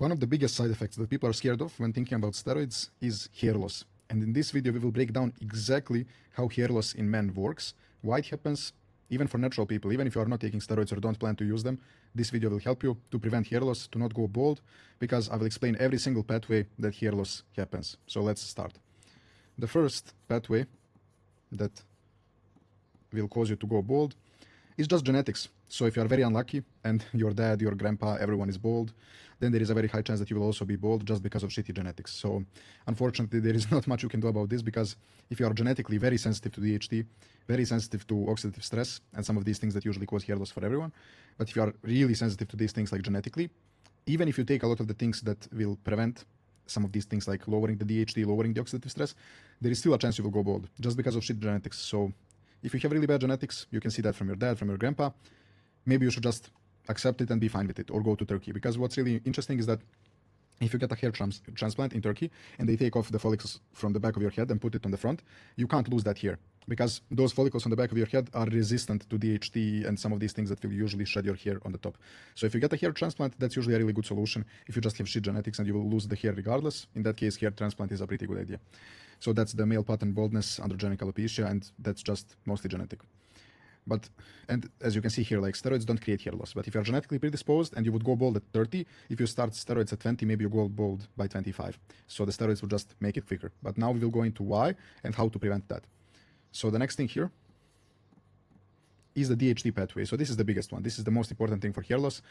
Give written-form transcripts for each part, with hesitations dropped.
One of the biggest side effects that people are scared of when thinking about steroids is hair loss. And in this video, we will break down exactly how hair loss in men works, why it happens, even for natural people, even if you are not taking steroids or don't plan to use them. This video will help you to prevent hair loss, to not go bald, because I will explain every single pathway that hair loss happens. So let's start. The first pathway that will cause you to go bald is just genetics. So if you are very unlucky and your dad, your grandpa, everyone is bald, then there is a very high chance that you will also be bald just because of shitty genetics. So unfortunately, there is not much you can do about this, because if you are genetically very sensitive to DHT, very sensitive to oxidative stress, and some of these things that usually cause hair loss for everyone, but if you are really sensitive to these things like genetically, even if you take a lot of the things that will prevent some of these things like lowering the DHT, lowering the oxidative stress, there is still a chance you will go bald just because of shit genetics. So if you have really bad genetics, you can see that from your dad, from your grandpa, maybe you should just accept it and be fine with it, or go to Turkey. Because what's really interesting is that if you get a hair transplant in Turkey and they take off the follicles from the back of your head and put it on the front, you can't lose that hair, because those follicles on the back of your head are resistant to DHT and some of these things that will usually shed your hair on the top. So if you get a hair transplant, that's usually a really good solution. If you just have shit genetics and you will lose the hair regardless, in that case, hair transplant is a pretty good idea. So that's the male pattern baldness, androgenic alopecia, and that's just mostly genetic. And as you can see here, like, steroids don't create hair loss. But if you're genetically predisposed and you would go bald at 30, if you start steroids at 20, maybe you go bald by 25. So the steroids will just make it quicker. But now we will go into why and how to prevent that. So the next thing here is the DHT pathway. So this is the biggest one. This is the most important thing for hair loss.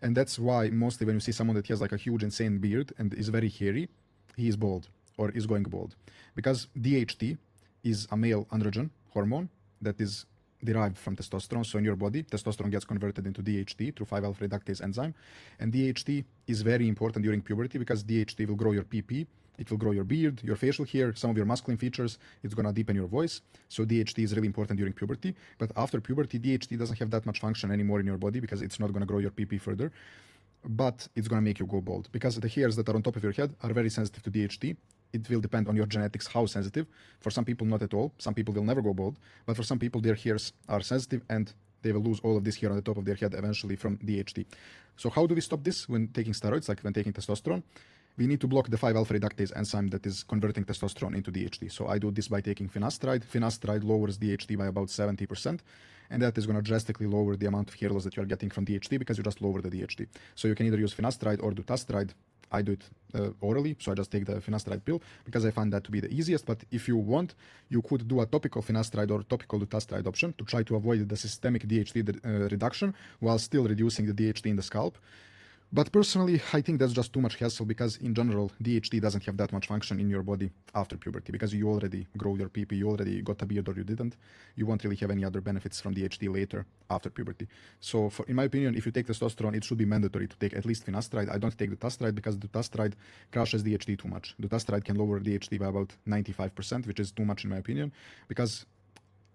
And that's why mostly when you see someone that has like a huge, insane beard and is very hairy, he is bald or is going bald. Because DHT is a male androgen hormone that is derived from testosterone. So in your body, testosterone gets converted into DHT through 5-alpha reductase enzyme. And DHT is very important during puberty, because DHT will grow your PP, it will grow your beard, your facial hair, some of your masculine features, it's gonna deepen your voice. So DHT is really important during puberty. But after puberty, DHT doesn't have that much function anymore in your body, because it's not gonna grow your PP further. But it's gonna make you go bald, because the hairs that are on top of your head are very sensitive to DHT. It will depend on your genetics how sensitive. For some people, not at all. Some people will never go bald. But for some people, their hairs are sensitive and they will lose all of this hair on the top of their head eventually from DHT. So how do we stop this when taking steroids, like when taking testosterone? We need to block the 5-alpha reductase enzyme that is converting testosterone into DHT. So I do this by taking finasteride. Finasteride lowers DHT by about 70%. And that is going to drastically lower the amount of hair loss that you are getting from DHT, because you just lower the DHT. So you can either use finasteride or dutasteride. I do it orally, so I just take the finasteride pill because I find that to be the easiest. But if you want, you could do a topical finasteride or topical dutasteride option to try to avoid the systemic DHT reduction while still reducing the DHT in the scalp. But personally, I think that's just too much hassle, because in general, DHT doesn't have that much function in your body after puberty, because you already grow your PP, you already got a beard or you didn't. You won't really have any other benefits from DHT later after puberty. So in my opinion, if you take testosterone, it should be mandatory to take at least finasteride. I don't take dutasteride because dutasteride crushes DHT too much. Dutasteride can lower DHT by about 95%, which is too much in my opinion, because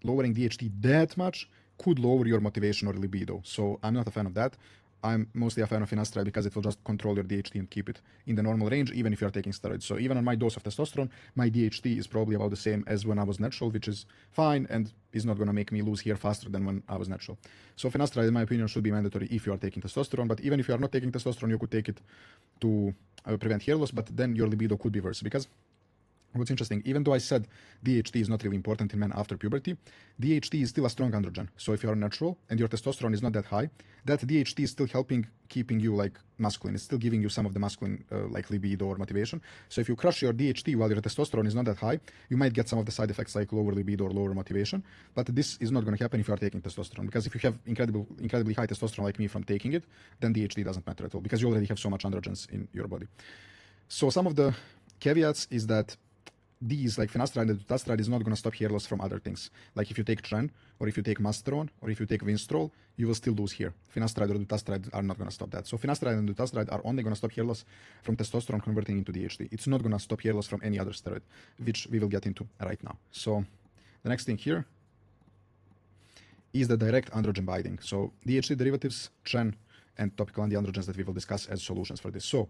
lowering DHT that much could lower your motivation or libido. So I'm not a fan of that. I'm mostly a fan of finasteride because it will just control your DHT and keep it in the normal range, even if you're taking steroids. So even on my dose of testosterone, my DHT is probably about the same as when I was natural, which is fine and is not going to make me lose hair faster than when I was natural. So finasteride, in my opinion, should be mandatory if you are taking testosterone. But even if you are not taking testosterone, you could take it to prevent hair loss, but then your libido could be worse. Because what's interesting, even though I said DHT is not really important in men after puberty, DHT is still a strong androgen. So if you are natural and your testosterone is not that high, that DHT is still keeping you like masculine. It's still giving you some of the masculine like libido or motivation. So if you crush your DHT while your testosterone is not that high, you might get some of the side effects like lower libido or lower motivation. But this is not going to happen if you are taking testosterone, because if you have incredibly high testosterone like me from taking it, then DHT doesn't matter at all, because you already have so much androgens in your body. So some of the caveats is that these, like finasteride and dutasteride, is not going to stop hair loss from other things. Like if you take tren, or if you take masteron, or if you take winstrol, you will still lose hair. Finasteride or dutasteride are not going to stop that. So finasteride and dutasteride are only going to stop hair loss from testosterone converting into DHT. It's not going to stop hair loss from any other steroid, which we will get into right now. So the next thing here is the direct androgen binding. So DHT derivatives, tren, and topical anti-androgens that we will discuss as solutions for this. So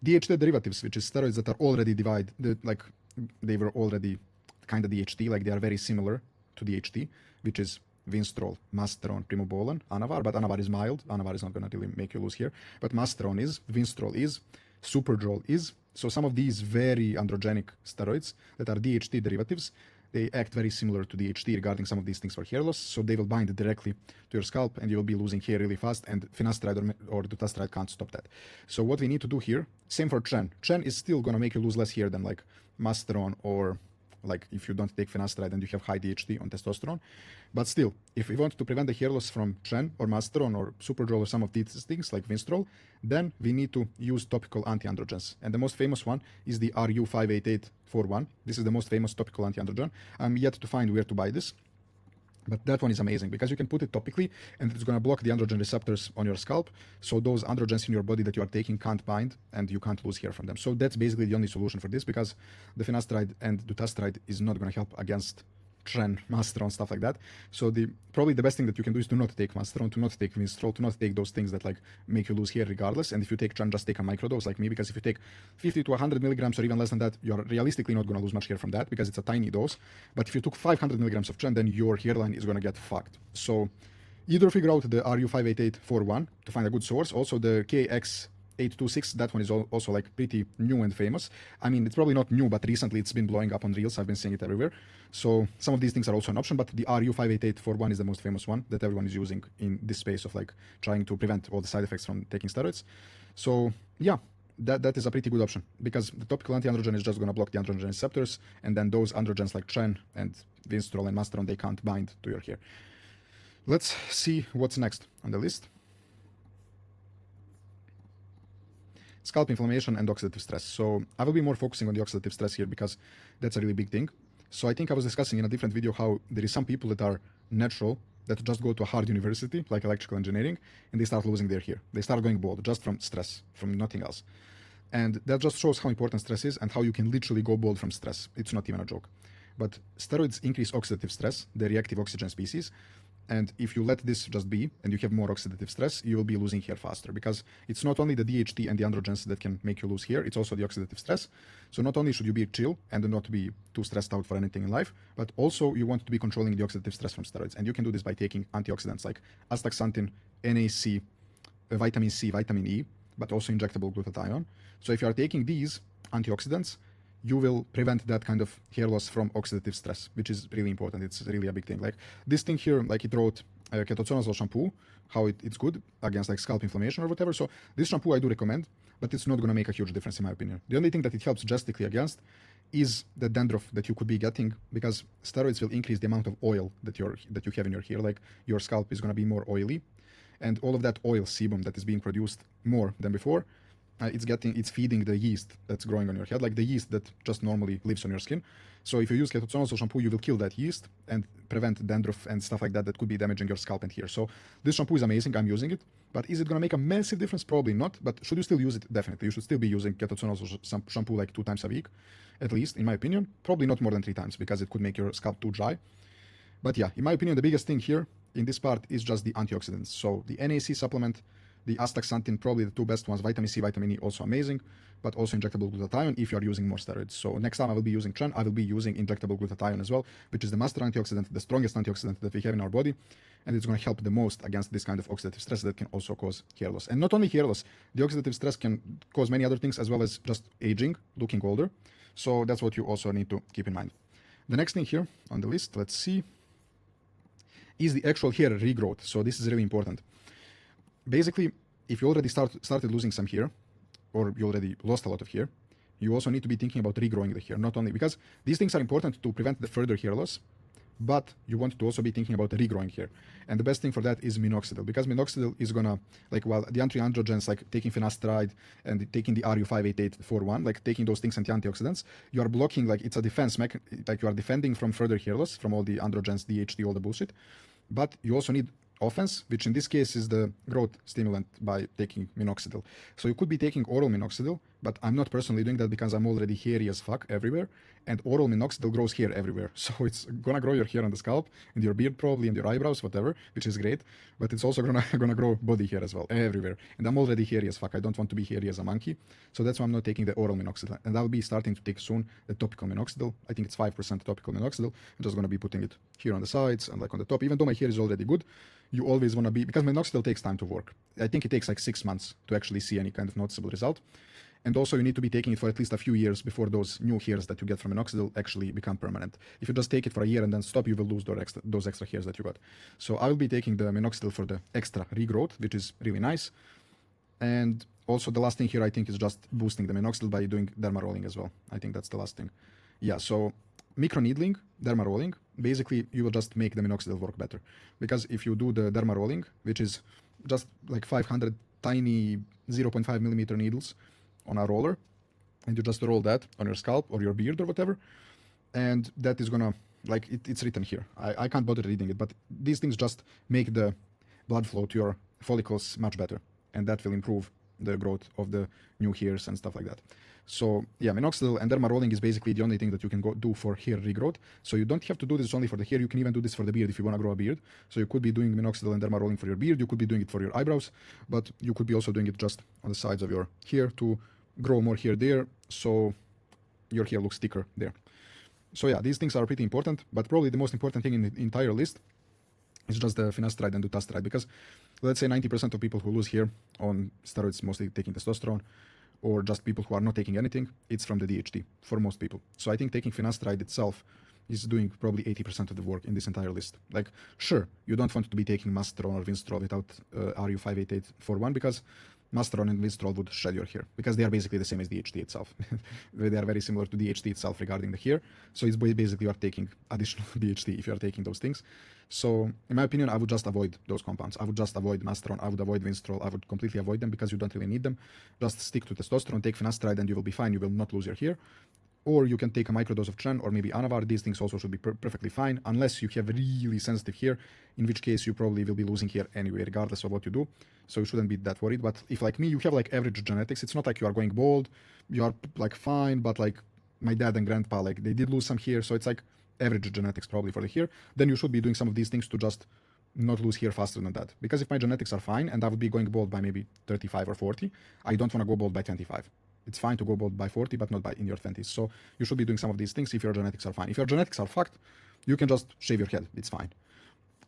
DHT derivatives, which is steroids that are already they were already kind of DHT, like they are very similar to DHT, which is winstrol, masteron, primobolan, anavar. But anavar is mild. Anavar is not going to really make you lose hair. But masteron is, winstrol is, Superdrol is. So some of these very androgenic steroids that are DHT derivatives, they act very similar to DHT regarding some of these things for hair loss. So they will bind directly to your scalp and you will be losing hair really fast, and finasteride or dutasteride can't stop that. So what we need to do here, same for tren. Tren is still going to make you lose less hair than like masteron, or like if you don't take finasteride and you have high DHT on testosterone. But still, if we want to prevent the hair loss from tren or masteron or superdrol or some of these things like vinstrol, then we need to use topical anti-androgens. And the most famous one is the RU58841. This is the most famous topical anti-androgen. I'm yet to find where to buy this, but that one is amazing because you can put it topically and it's going to block the androgen receptors on your scalp. So those androgens in your body that you are taking can't bind and you can't lose hair from them. So that's basically the only solution for this, because the finasteride and dutasteride is not going to help against tren, masteron, stuff like that. So probably the best thing that you can do is to not take masteron, to not take vinstrol, to not take those things that like make you lose hair regardless. And if you take tren, just take a microdose like me, because if you take 50 to 100 milligrams or even less than that, you're realistically not going to lose much hair from that because it's a tiny dose. But if you took 500 milligrams of tren, then your hairline is going to get fucked. So either figure out the RU58841 to find a good source. Also the KX826, that one is also like pretty new and famous. I mean, it's probably not new, but recently it's been blowing up on Reels. I've been seeing it everywhere. So some of these things are also an option, but the RU58841 is the most famous one that everyone is using in this space of like trying to prevent all the side effects from taking steroids. So yeah, that is a pretty good option, because the topical anti-androgen is just going to block the androgen receptors, and then those androgens like tren and vinstrol and masteron, they can't bind to your hair. Let's see what's next on the list. Scalp inflammation and oxidative stress. So I will be more focusing on the oxidative stress here because that's a really big thing. So I think I was discussing in a different video how there is some people that are natural, that just go to a hard university like electrical engineering, and they start losing their hair. They start going bald just from stress, from nothing else. And that just shows how important stress is and how you can literally go bald from stress. It's not even a joke. But steroids increase oxidative stress, the reactive oxygen species. And if you let this just be and you have more oxidative stress, you will be losing hair faster, because it's not only the DHT and the androgens that can make you lose hair, it's also the oxidative stress. So not only should you be chill and not be too stressed out for anything in life, but also you want to be controlling the oxidative stress from steroids. And you can do this by taking antioxidants like astaxanthin, NAC, vitamin C, vitamin E, but also injectable glutathione. So if you are taking these antioxidants, you will prevent that kind of hair loss from oxidative stress, which is really important. It's really a big thing. Like this thing here, like it wrote ketoconazole shampoo, how it's good against like scalp inflammation or whatever. So this shampoo I do recommend, but it's not going to make a huge difference in my opinion. The only thing that it helps drastically against is the dandruff that you could be getting, because steroids will increase the amount of oil that you have in your hair. Like your scalp is going to be more oily, and all of that oil sebum that is being produced more than before, it's feeding the yeast that's growing on your head, like the yeast that just normally lives on your skin. So if you use ketoconazole shampoo, you will kill that yeast and prevent dandruff and stuff like that that could be damaging your scalp and hair. So this shampoo is amazing. I'm using it. But is it going to make a massive difference? Probably not. But should you still use it? Definitely. You should still be using ketoconazole shampoo like 2 times a week, at least, in my opinion. Probably not more than 3 times, because it could make your scalp too dry. But yeah, in my opinion, the biggest thing here in this part is just the antioxidants. So the NAC supplement, the astaxanthin, probably the 2 best ones. Vitamin C, vitamin E, also amazing, but also injectable glutathione if you are using more steroids. So next time I will be using tren, I will be using injectable glutathione as well, which is the master antioxidant, the strongest antioxidant that we have in our body, and it's going to help the most against this kind of oxidative stress that can also cause hair loss. And not only hair loss, the oxidative stress can cause many other things as well as just aging, looking older. So that's what you also need to keep in mind. The next thing here on the list, let's see, is the actual hair regrowth. So this is really important. Basically, if you already started losing some hair, or you already lost a lot of hair, you also need to be thinking about regrowing the hair. Not only because these things are important to prevent the further hair loss, but you want to also be thinking about regrowing hair. And the best thing for that is minoxidil, because minoxidil is gonna, like, while the anti-androgens, like taking finasteride and taking the RU58841, like taking those things and the antioxidants, you are blocking, like it's a defense mechanism, like you are defending from further hair loss from all the androgens, DHT, all the bullshit. But you also need offense, which in this case is the growth stimulant by taking minoxidil. So you could be taking oral minoxidil, but I'm not personally doing that because I'm already hairy as fuck everywhere, and oral minoxidil grows hair everywhere. So it's gonna grow your hair on the scalp, and your beard probably, and your eyebrows, whatever, which is great, but it's also gonna grow body hair as well, everywhere. And I'm already hairy as fuck. I don't want to be hairy as a monkey, so that's why I'm not taking the oral minoxidil. And I'll be starting to take soon the topical minoxidil. I think it's 5% topical minoxidil. I'm just gonna be putting it here on the sides and like on the top. Even though my hair is already good, you always want to be, because minoxidil takes time to work. I think it takes like 6 months to actually see any kind of noticeable result. And also you need to be taking it for at least a few years before those new hairs that you get from minoxidil actually become permanent. If you just take it for a year and then stop, you will lose those extra hairs that you got. So I will be taking the minoxidil for the extra regrowth, which is really nice. And also the last thing here I think is just boosting the minoxidil by doing derma rolling as well. I think that's the last thing. Yeah, so micro needling, derma rolling, basically you will just make the minoxidil work better. Because if you do the derma rolling, which is just like 500 tiny 0.5 millimeter needles on a roller, and you just roll that on your scalp or your beard or whatever, and that is gonna, like, it's written here. I can't bother reading it, but these things just make the blood flow to your follicles much better, and that will improve the growth of the new hairs and stuff like that. So yeah, minoxidil and derma rolling is basically the only thing that you can do for hair regrowth. So you don't have to do this only for the hair, you can even do this for the beard if you want to grow a beard. So you could be doing minoxidil and derma rolling for your beard, you could be doing it for your eyebrows, but you could be also doing it just on the sides of your hair to grow more hair there, so your hair looks thicker there. So yeah, these things are pretty important, but probably the most important thing in the entire list is just the finasteride and dutasteride, because let's say 90% of people who lose hair on steroids, mostly taking testosterone, or just people who are not taking anything, it's from the DHT for most people. So I think taking finasteride itself is doing probably 80% of the work in this entire list. Like, sure, you don't want to be taking masteron or winstrol without RU58841, because masteron and winstrol would shed your hair, because they are basically the same as DHT itself. They are very similar to DHT itself regarding the hair. So it's basically you are taking additional DHT if you are taking those things. So in my opinion, I would just avoid those compounds. I would just avoid masteron, I would avoid winstrol, I would completely avoid them because you don't really need them. Just stick to testosterone, take finasteride, and you will be fine. You will not lose your hair. Or you can take a microdose of Tren or maybe Anavar. These things also should be perfectly fine, unless you have really sensitive hair, in which case you probably will be losing hair anyway, regardless of what you do. So you shouldn't be that worried. But if, like me, you have like average genetics, it's not like you are going bald, you are like fine, but like my dad and grandpa, like they did lose some hair, so it's like average genetics probably for the hair, then you should be doing some of these things to just not lose hair faster than that. Because if my genetics are fine and I would be going bald by maybe 35 or 40, I don't want to go bald by 25. It's fine to go bald by 40, but not by in your 20s. So you should be doing some of these things if your genetics are fine. If your genetics are fucked, you can just shave your head. It's fine.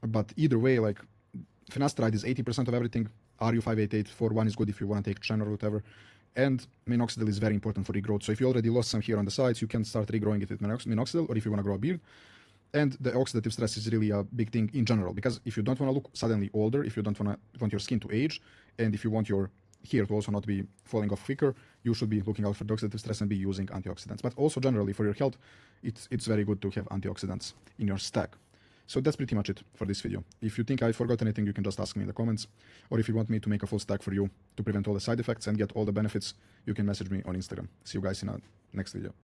But either way, like, finasteride is 80% of everything. RU58841 is good if you want to take Tren or whatever. And minoxidil is very important for regrowth. So if you already lost some hair on the sides, you can start regrowing it with minoxidil, or if you want to grow a beard. And the oxidative stress is really a big thing in general, because if you don't want to look suddenly older, if you don't want your skin to age, and if you want your hair to also not be falling off quicker, you should be looking out for the oxidative stress and be using antioxidants. But also generally for your health, it's very good to have antioxidants in your stack. So that's pretty much it for this video. If you think I forgot anything, you can just ask me in the comments. Or if you want me to make a full stack for you to prevent all the side effects and get all the benefits, you can message me on Instagram. See you guys in a next video.